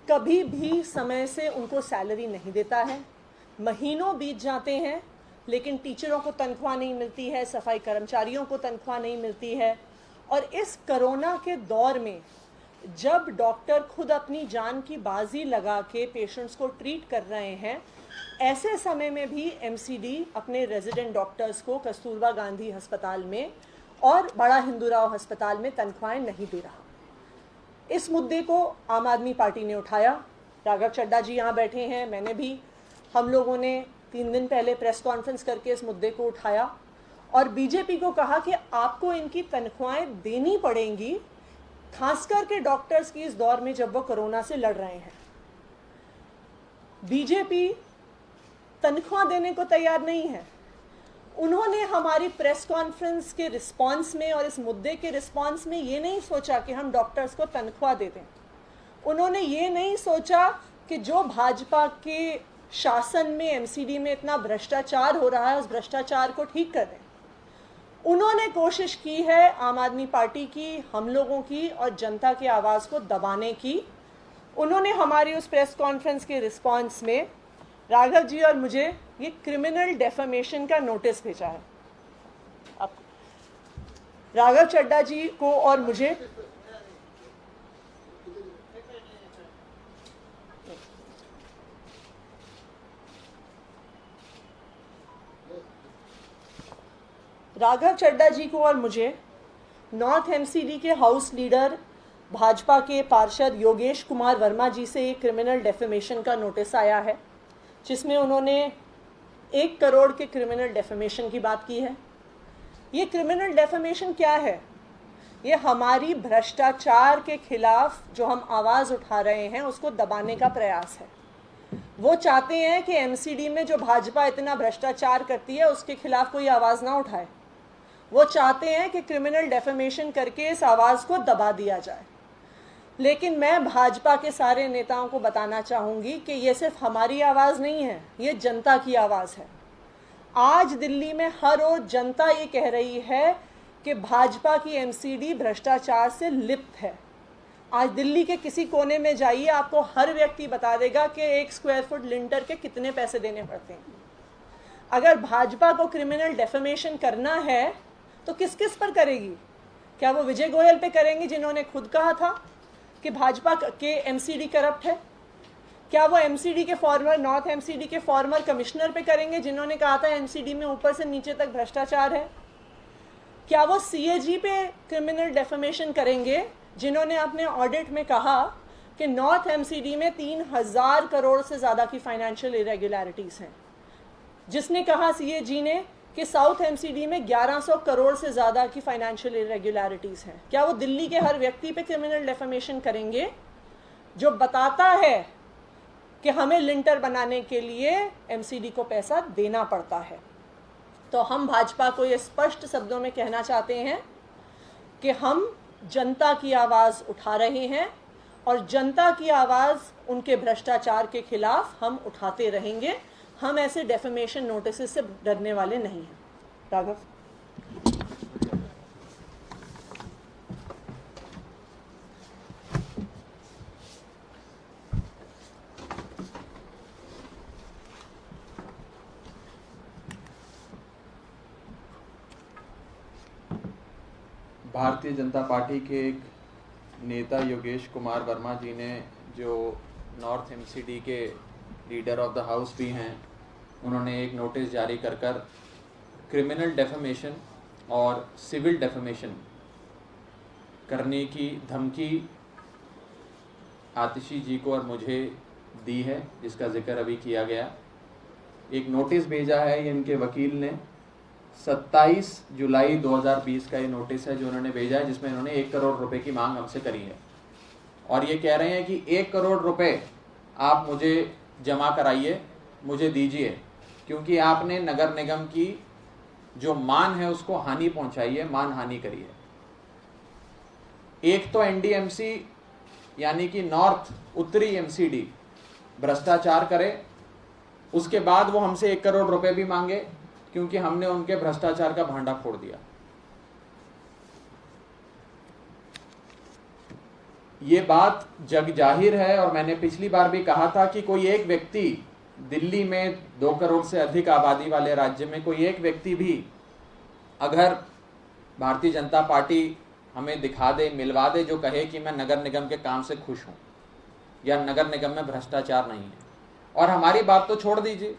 कभी भी समय से उनको सैलरी नहीं देता है। महीनों बीत जाते हैं लेकिन टीचरों को तनख्वाह नहीं मिलती है, सफाई कर्मचारियों को तनख्वाह नहीं मिलती है। और इस कोरोना के दौर में जब डॉक्टर खुद अपनी जान की बाजी लगा के पेशेंट्स को ट्रीट कर रहे हैं, ऐसे समय में भी एमसीडी अपने रेजिडेंट डॉक्टर्स को कस्तूरबा गांधी अस्पताल में और बड़ा हिंदूराव अस्पताल में तनख्वाहें नहीं दे रहा। इस मुद्दे को आम आदमी पार्टी ने उठाया। राघव चड्ढा जी यहाँ बैठे हैं, मैंने भी, हम लोगों ने 3 दिन पहले प्रेस कॉन्फ्रेंस करके इस मुद्दे को उठाया और बीजेपी को कहा कि आपको इनकी तनख्वाहें देनी पड़ेंगी, खासकर के डॉक्टर्स की इस दौर में जब वो कोरोना से लड़ रहे हैं। बीजेपी तनख्वाह देने को तैयार नहीं है। उन्होंने हमारी प्रेस कॉन्फ्रेंस के रिस्पांस में और इस मुद्दे के रिस्पांस में ये नहीं सोचा कि हम डॉक्टर्स को तनख्वाह दे दें। उन्होंने ये नहीं सोचा कि जो भाजपा के शासन में एमसीडी में इतना भ्रष्टाचार हो रहा है उस भ्रष्टाचार को ठीक कर दें। उन्होंने कोशिश की है आम आदमी पार्टी की, हम लोगों की और जनता की आवाज़ को दबाने की। उन्होंने हमारी उस प्रेस कॉन्फ्रेंस के रिस्पांस में राघव जी और मुझे ये क्रिमिनल डेफेमेशन का नोटिस भेजा है। अब राघव चड्ढा जी को और मुझे नॉर्थ एमसीडी के हाउस लीडर भाजपा के पार्षद योगेश कुमार वर्मा जी से एक क्रिमिनल डेफेमेशन का नोटिस आया है, जिसमें उन्होंने 1 करोड़ के क्रिमिनल डेफेमेशन की बात की है। ये क्रिमिनल डेफेमेशन क्या है? ये हमारी भ्रष्टाचार के खिलाफ जो हम आवाज़ उठा रहे हैं उसको दबाने का प्रयास है। वो चाहते हैं कि एमसीडी में जो भाजपा इतना भ्रष्टाचार करती है उसके खिलाफ कोई आवाज़ ना उठाए। वो चाहते हैं कि क्रिमिनल डेफेमेशन करके इस आवाज़ को दबा दिया जाए। लेकिन मैं भाजपा के सारे नेताओं को बताना चाहूँगी कि ये सिर्फ हमारी आवाज़ नहीं है, ये जनता की आवाज़ है। आज दिल्ली में हर रोज़ जनता ये कह रही है कि भाजपा की एमसीडी भ्रष्टाचार से लिप्त है। आज दिल्ली के किसी कोने में जाइए, आपको हर व्यक्ति बता देगा कि 1 स्क्वायर फुट लिंटर के कितने पैसे देने पड़ते हैं। अगर भाजपा को क्रिमिनल डेफेमेशन करना है तो किस किस पर करेगी? क्या वो विजय गोयल पे करेंगी जिन्होंने खुद कहा था कि भाजपा के एमसीडी करप्ट है? क्या वो एमसीडी के फॉर्मर, नॉर्थ एमसीडी के फॉर्मर कमिश्नर पे करेंगे जिन्होंने कहा था एमसीडी में ऊपर से नीचे तक भ्रष्टाचार है? क्या वो सीएजी पे क्रिमिनल डेफेमेशन करेंगे जिन्होंने अपने ऑडिट में कहा कि नॉर्थ एमसीडी में 3000 करोड़ से ज़्यादा की फाइनेंशियल इरेगुलरिटीज़ हैं? जिसने कहा सीएजी ने कि साउथ एमसीडी में 1100 करोड़ से ज़्यादा की फाइनेंशियल इरेगुलरिटीज़ हैं। क्या वो दिल्ली के हर व्यक्ति पे क्रिमिनल डेफेमेशन करेंगे जो बताता है कि हमें लिंटर बनाने के लिए एमसीडी को पैसा देना पड़ता है? तो हम भाजपा को ये स्पष्ट शब्दों में कहना चाहते हैं कि हम जनता की आवाज़ उठा रहे हैं और जनता की आवाज़ उनके भ्रष्टाचार के खिलाफ हम उठाते रहेंगे। हम ऐसे डेफेमेशन नोटिस से डरने वाले नहीं हैं। राघव। भारतीय जनता पार्टी के एक नेता योगेश कुमार वर्मा जी ने, जो नॉर्थ एमसीडी के लीडर ऑफ द हाउस भी हैं, उन्होंने एक नोटिस जारी कर क्रिमिनल डेफेमेशन और सिविल डेफेमेशन करने की धमकी आतिशी जी को और मुझे दी है, जिसका जिक्र अभी किया गया। एक नोटिस भेजा है इनके वकील ने, 27 जुलाई 2020 का ये नोटिस है जो उन्होंने भेजा है, जिसमें इन्होंने 1 करोड़ रुपए की मांग हमसे करी है और ये कह रहे हैं कि 1 करोड़ रुपए आप मुझे जमा कराइए, मुझे दीजिए, क्योंकि आपने नगर निगम की जो मान है उसको हानि पहुंचाई है, मान हानि करी है। एक तो एनडीएमसी यानी कि नॉर्थ उत्तरी एमसीडी भ्रष्टाचार करे, उसके बाद वो हमसे 1 करोड़ रुपए भी मांगे क्योंकि हमने उनके भ्रष्टाचार का भांडा फोड़ दिया। ये बात जग जाहिर है, और मैंने पिछली बार भी कहा था कि कोई एक व्यक्ति दिल्ली में 2 करोड़ से अधिक आबादी वाले राज्य में कोई एक व्यक्ति भी अगर भारतीय जनता पार्टी हमें दिखा दे, मिलवा दे, जो कहे कि मैं नगर निगम के काम से खुश हूं या नगर निगम में भ्रष्टाचार नहीं है। और हमारी बात तो छोड़ दीजिए,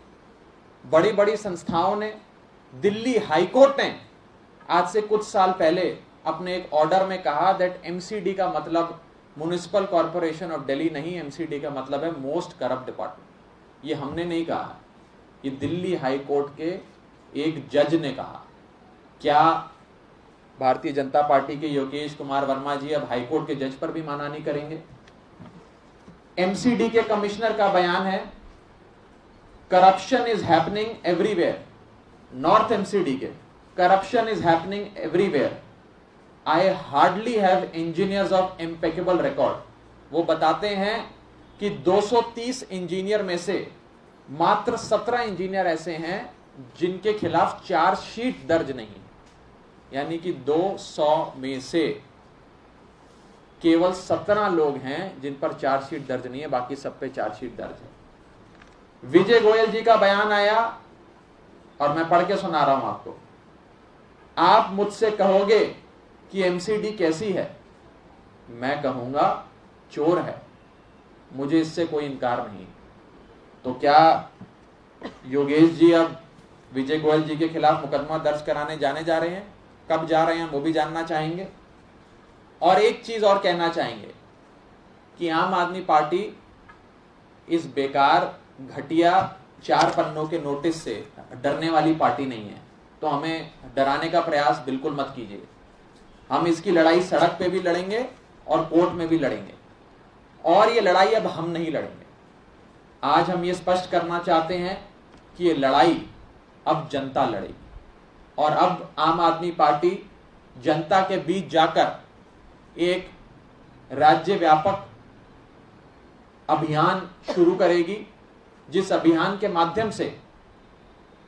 बड़ी बड़ी संस्थाओं ने, दिल्ली हाईकोर्ट ने आज से कुछ साल पहले अपने एक ऑर्डर में कहा दैट एमसीडी का मतलब म्युनिसिपल कॉर्पोरेशन ऑफ दिल्ली नहीं, एमसीडी का मतलब है मोस्ट करप्ट डिपार्टमेंट। ये हमने नहीं कहा, ये दिल्ली हाईकोर्ट के एक जज ने कहा। क्या भारतीय जनता पार्टी के योगेश कुमार वर्मा जी अब हाईकोर्ट के जज पर भी मानानी करेंगे? एमसीडी के कमिश्नर का बयान है, corruption is happening everywhere. North MCD के, corruption is happening everywhere, I hardly have engineers of impeccable record. वो बताते हैं कि 230 इंजीनियर में से मात्र 17 इंजीनियर ऐसे हैं जिनके खिलाफ चार्जशीट दर्ज नहीं, यानी कि 200 में से केवल 17 लोग हैं जिन पर चार्जशीट दर्ज नहीं है, बाकी सब पे चार्जशीट दर्ज है। विजय गोयल जी का बयान आया और मैं पढ़ के सुना रहा हूं आपको। आप मुझसे कहोगे कि एमसीडी कैसी है, मैं कहूंगा चोर है, मुझे इससे कोई इनकार नहीं। तो क्या योगेश जी अब विजय गोयल जी के खिलाफ मुकदमा दर्ज कराने जाने जा रहे हैं? कब जा रहे हैं वो भी जानना चाहेंगे। और एक चीज और कहना चाहेंगे कि आम आदमी पार्टी इस बेकार घटिया 4 पन्नों के नोटिस से डरने वाली पार्टी नहीं है, तो हमें डराने का प्रयास बिल्कुल मत कीजिए। हम इसकी लड़ाई सड़क पे भी लड़ेंगे और कोर्ट में भी लड़ेंगे, और ये लड़ाई अब हम नहीं लड़ेंगे। आज हम ये स्पष्ट करना चाहते हैं कि ये लड़ाई अब जनता लड़ेगी, और अब आम आदमी पार्टी जनता के बीच जाकर एक राज्य व्यापक अभियान शुरू करेगी, जिस अभियान के माध्यम से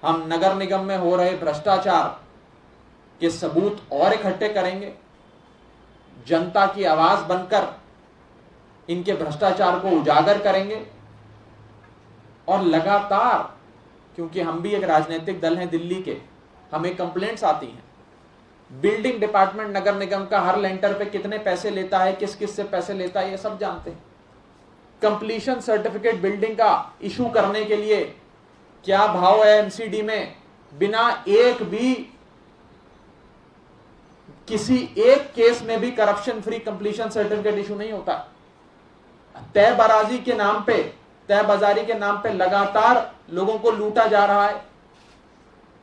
हम नगर निगम में हो रहे भ्रष्टाचार के सबूत और इकट्ठे करेंगे, जनता की आवाज बनकर इनके भ्रष्टाचार को उजागर करेंगे, और लगातार, क्योंकि हम भी एक राजनीतिक दल हैं दिल्ली के, हमें कंप्लेंट्स आती हैं, बिल्डिंग डिपार्टमेंट नगर निगम का हर लेंटर पे कितने पैसे लेता है, किस किस से पैसे लेता है, ये सब जानते हैं। कंप्लीशन सर्टिफिकेट बिल्डिंग का इशू करने के लिए क्या भाव है एमसीडी में, बिना एक भी किसी एक केस में भी corruption free completion certificate issue नहीं होता। तय बाजारी के नाम पे लगातार लोगों को लूटा जा रहा है।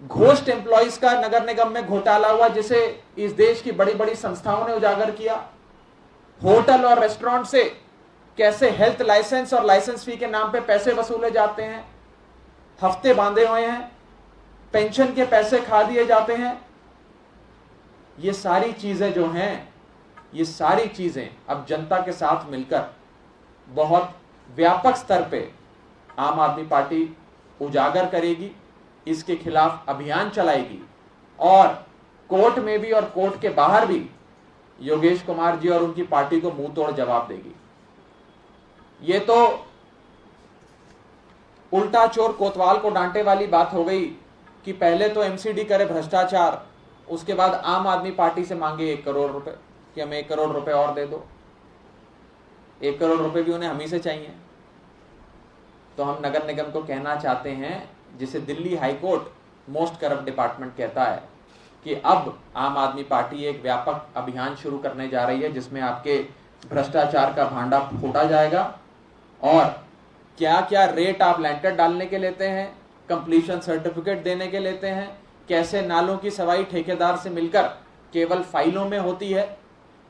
घोस्ट एम्प्लॉइज का नगर निगम में घोटाला हुआ, जिसे इस देश की बड़ी बड़ी संस्थाओं ने उजागर किया। होटल और रेस्टोरेंट से कैसे हेल्थ लाइसेंस और लाइसेंस फी के नाम पे पैसे वसूले जाते हैं, हफ्ते बांधे हुए हैं, पेंशन के पैसे खा दिए जाते हैं। ये सारी चीजें जो हैं, ये सारी चीजें अब जनता के साथ मिलकर बहुत व्यापक स्तर पे आम आदमी पार्टी उजागर करेगी, इसके खिलाफ अभियान चलाएगी, और कोर्ट में भी और कोर्ट के बाहर भी योगेश कुमार जी और उनकी पार्टी को मुंह तोड़ जवाब देगी। ये तो उल्टा चोर कोतवाल को डांटे वाली बात हो गई कि पहले तो एमसीडी करे भ्रष्टाचार, उसके बाद आम आदमी पार्टी से मांगे 1 करोड़ रुपए कि हमें 1 करोड़ रुपए और दे दो। 1 करोड़ रुपए भी उन्हें हम ही से चाहिए। तो हम नगर निगम को कहना चाहते हैं, जिसे Delhi high court most corrupt department कहता है, कि अब आम आदमी पार्टी एक व्यापक अभियान शुरू करने जा रही है, जिसमें आपके भ्रष्टाचार का भांडा फोड़ा जाएगा, और क्या क्या रेट आप लेंटर डालने के लेते हैं, कंप्लीशन सर्टिफिकेट देने के लेते हैं, कैसे नालों की सफाई ठेकेदार से मिलकर केवल फाइलों में होती है,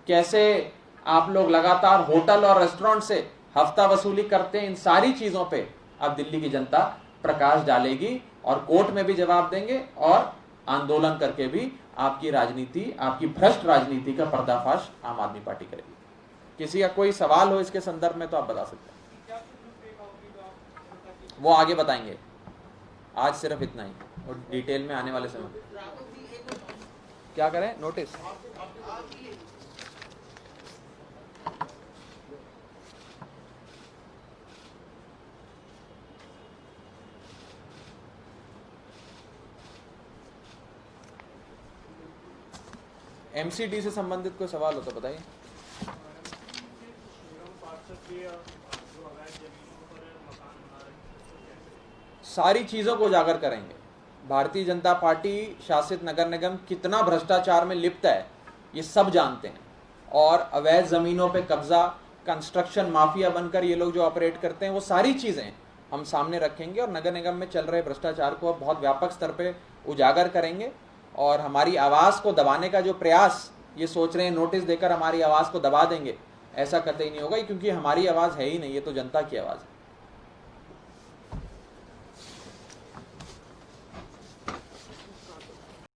कैसे आप लोग लगातार होटल और रेस्टोरेंट से हफ्ता वसूली करते हैं। इन सारी चीजों पे अब दिल्ली की जनता प्रकाश डालेगी, और कोर्ट में भी जवाब देंगे, और आंदोलन करके भी आपकी राजनीति, आपकी भ्रष्ट राजनीति का पर्दाफाश आम आदमी पार्टी करेगी। किसी का कोई सवाल हो इसके संदर्भ में तो आप बता सकते हैं, वो आगे बताएंगे। आज सिर्फ इतना ही, और डिटेल में आने वाले समय क्या करें। नोटिस एमसीडी से संबंधित कोई सवाल हो तो बताइए। सारी चीजों को उजागर करेंगे। भारतीय जनता पार्टी शासित नगर निगम कितना भ्रष्टाचार में लिप्त है ये सब जानते हैं, और अवैध जमीनों पे कब्जा, कंस्ट्रक्शन माफिया बनकर ये लोग जो ऑपरेट करते हैं, वो सारी चीजें हम सामने रखेंगे और नगर निगम में चल रहे भ्रष्टाचार को बहुत व्यापक स्तर पे उजागर करेंगे। और हमारी आवाज को दबाने का जो प्रयास ये सोच रहे हैं नोटिस देकर हमारी आवाज को दबा देंगे, ऐसा कतई नहीं होगा, क्योंकि हमारी आवाज है ही नहीं, ये तो जनता की आवाज है।